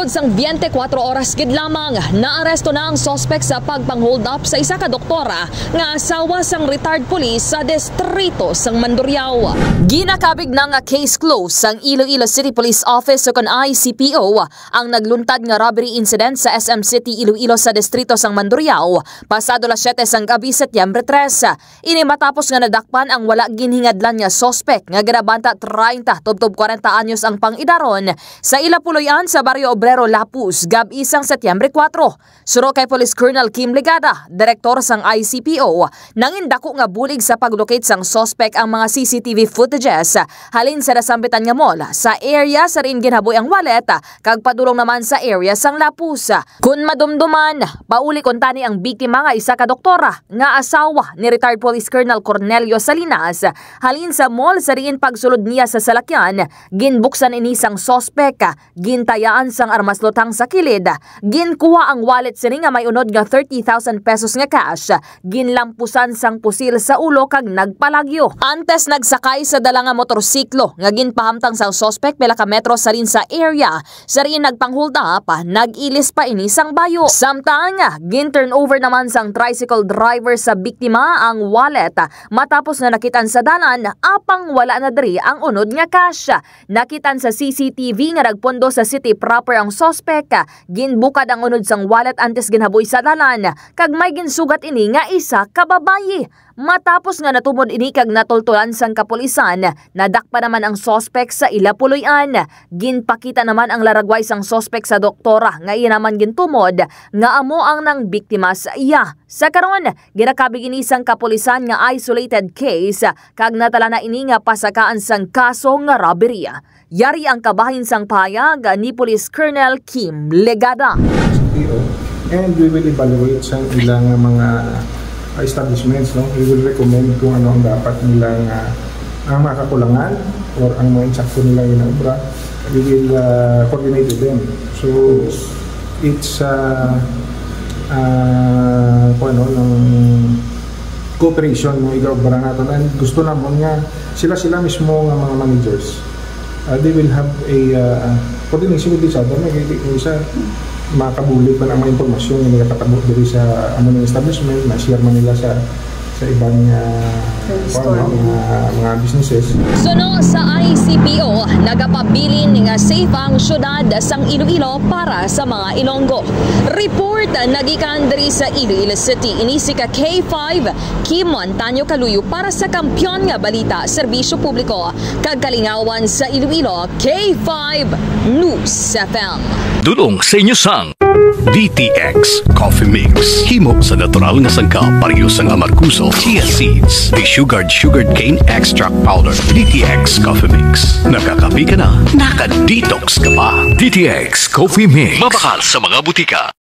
Sugod sang 24 oras gid lamang, naaresto na ang suspect sa pagpang-hold up sa isa ka doktora nga asawa sang retired police sa distrito sang Mandurriao. Ginakabig na nga case closed sang Iloilo City Police Office o kon ICPO ang nagluntad nga robbery incident sa SM City Iloilo sa distrito sang Mandurriao pasado las 7 sang gabi Setyembre 3. Ini matapos nga nadakpan ang wala ginhingadlan nga suspect nga grabanta 30 tubtob 40 anyos ang pangidaron sa Ilapuloyan sa Barrio Obrero Lapus gab isang Setyembre 4. Suro kay Police Colonel Kim Legada, direktor sang ICPO, nangindako nga bulig sa paglocate sang suspect ang mga CCTV footages halin sa nasambitan nga mall sa area sa rin ginhaboy ang wallet kag padulong naman sa area sang Lapus. Kun madumduman, pauli kuntani ang biktima nga isa ka doktora nga asawa ni retired Police Colonel Cornelio Salinas halin sa mall sa rin pagsulod niya sa salakyan, ginbuksan ini sang suspect, gintayaan sang armas lutang sa kilid, ginkuha ang wallet sini nga may unod nga 30,000 pesos nga cash, ginlampusan sang pusil sa ulo kag nagpalagyo. Antes nagsakay sa dala nga motorsiklo nga ginpahamtang sang suspect pila ka metro sa rin sa area, sa rin nagpang-hold up, nag-ilis pa ini sang bayo. Samtang gin-turn over naman sang tricycle driver sa biktima ang wallet matapos na nakitan sa dalan apang wala na diri ang unod nga cash. Nakitan sa CCTV nga nagpondo sa city proper ang suspect, ginbukad ang unod sang wallet antes ginhaboy sa dalan kag may ginsugat ini nga isa ka babayi. Matapos nga natumod ini kag natultulan sang kapulisan, nadakpa naman ang suspect sa Ilapuloyan. Ginpakita naman ang laragway sang suspect sa doktora nga iya naman gintumod nga amo ang nang biktima sa iya. Sa karon, ginakabig ini sang kapulisan nga isolated case kag natala na ini nga pasakaan sang kaso nga robbery. Yari ang kabahin sang payag ni Police Colonel Kim Legada. And we will evaluate sa ilang mga establishments, no? We will recommend kung ano ang dapat nilang ang mga kakulangan or ang mga insakto nila yung obra. We will coordinate with them. So it's ng cooperation ng igobra natin, and gusto naman nga sila mismo ng mga managers. They will have a coordination with each other. Isa makabuli pa ng mga impormasyon yung nagkatabo dito sa ng establishment, na-share man nila sa ibang mga businesses. Suno sa ICPO, nagapabilin nga safe ang syudad sang Iloilo para sa mga Ilonggo. Report nagikan diri sa Iloilo City, ini si ka K5 Kim Montaño Kaluyo para sa Kampiyon nga Balita, Serbisyo Publiko kag Kalingawan sa Iloilo, K5 News FM. Dulong sa inyo sang DTX Coffee Mix. Himo sa natural nga sangka pareho sang amarkuso, chia seeds, sugared cane extract powder. DTX Coffee Mix. Nakakapi ka na, naka-detox ka pa. DTX Coffee Mix. Mabakal sa mga butika.